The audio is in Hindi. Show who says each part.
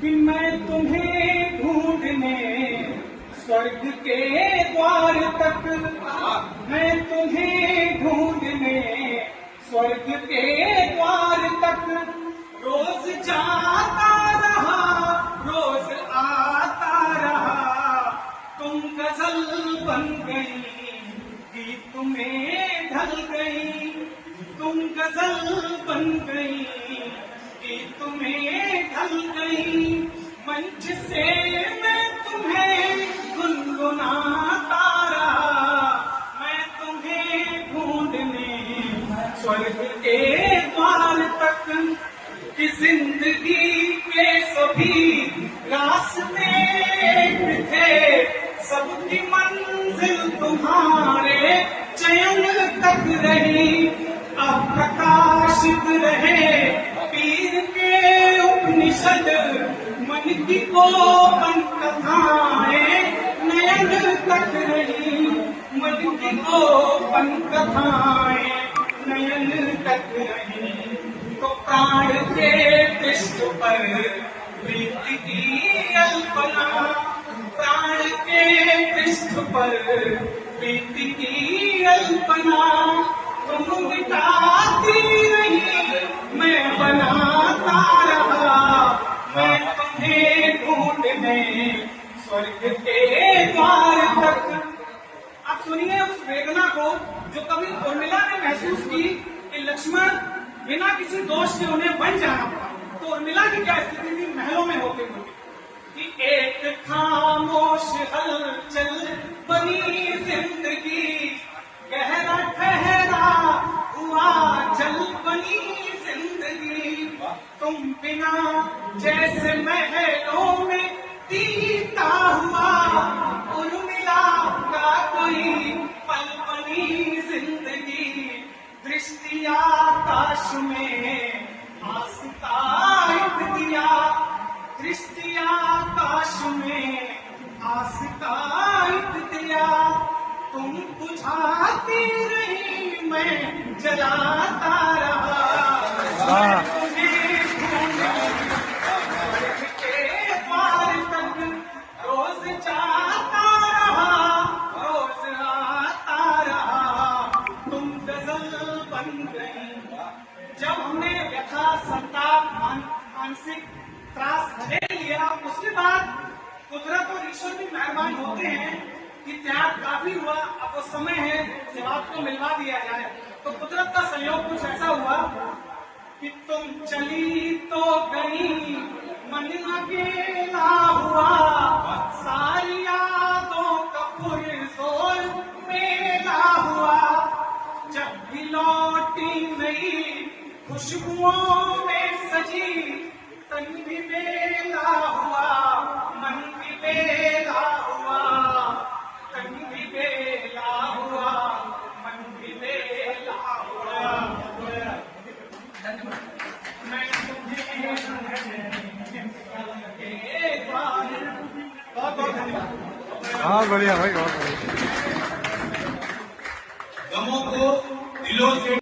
Speaker 1: कि मैं तुम्हें ढूंढने स्वर्ग के द्वार तक, मैं तुम्हें ढूंढने स्वर्ग के द्वार तक रोज जाता रहा, रोज आता रहा। तुम गजल बन गई, गीत में ढल गई, तुम गजल बन गई, गीत में ढल गई। मंच से मैं तुम्हें गुनगुनाता रहा, मैं तुम्हें ढूंढने स्वर्ग के द्वार तक। कि जिंदगी के सभी रास्ते एक थे, सबकी मंजिल तुम्हारे चयन तक रही। अप्रकाशित रहे पीर के उपनिषद, मन की गोपन कथाएं नयन तक रही। मन की गोपन कथाएं नयन तक रही। तो प्राण के पृष्ठ पर प्रीति की अल्पना, प्राण के पृष्ठ पर प्रीति की अल्पना। तुम मिटाती रही, मैं बनाता रहा, मैं तुम्हें ढूंढने स्वर्ग के द्वार तक। आप सुनिए उस वेदना को जो कभी उर्मिला ने महसूस की कि लक्ष्मण बिना किसी दोष के उन्हें बन जाना पड़ा। तो उर्मिला की क्या स्थिति थी महलों में होते हुए कि एक खामोश हलचल बनी जिंदगी, गहरा ठहरा हुआ जल बनी जिंदगी। तुम बिना जैसे महलों में तीता हुआ उर्मिला का कोई पल बनी जिंदगी। दृष्टि आकाश में आस्था एक दिया, दृष्टि आकाश में आस्था एक दिया। तुम बुझाती रही, मैं जलाता रहा। तुम्हें स्वर्ग के द्वार तक रोज जाता रहा, रोज आता रहा। तुम गजल बन गई। जब हमने व्यथा, संताप, मानसिक त्रास झेल लिया, उसके बाद कुदरत और ईश्वर भी मेहरबान होते हैं कि त्याग काफी हुआ, अब वो समय है जब आपको मिलवा दिया जाए। तो कुदरत का संयोग कुछ ऐसा हुआ कि तुम चली तो गई, मन अकेला हुआ। सारी यादों का पुरजोर मेला हुआ। जब भी लौटी नई खुशबुओं में सजी, तन भी बेला हुआ, मन भी बेला हुआ, तन भी बेला हुआ, मन भी बेला हुआ। मैं तुम्हें बहुत बहुत धन्यवाद।
Speaker 2: हाँ बढ़िया भाई, बहुत बढ़िया।
Speaker 3: गमों को दिलों से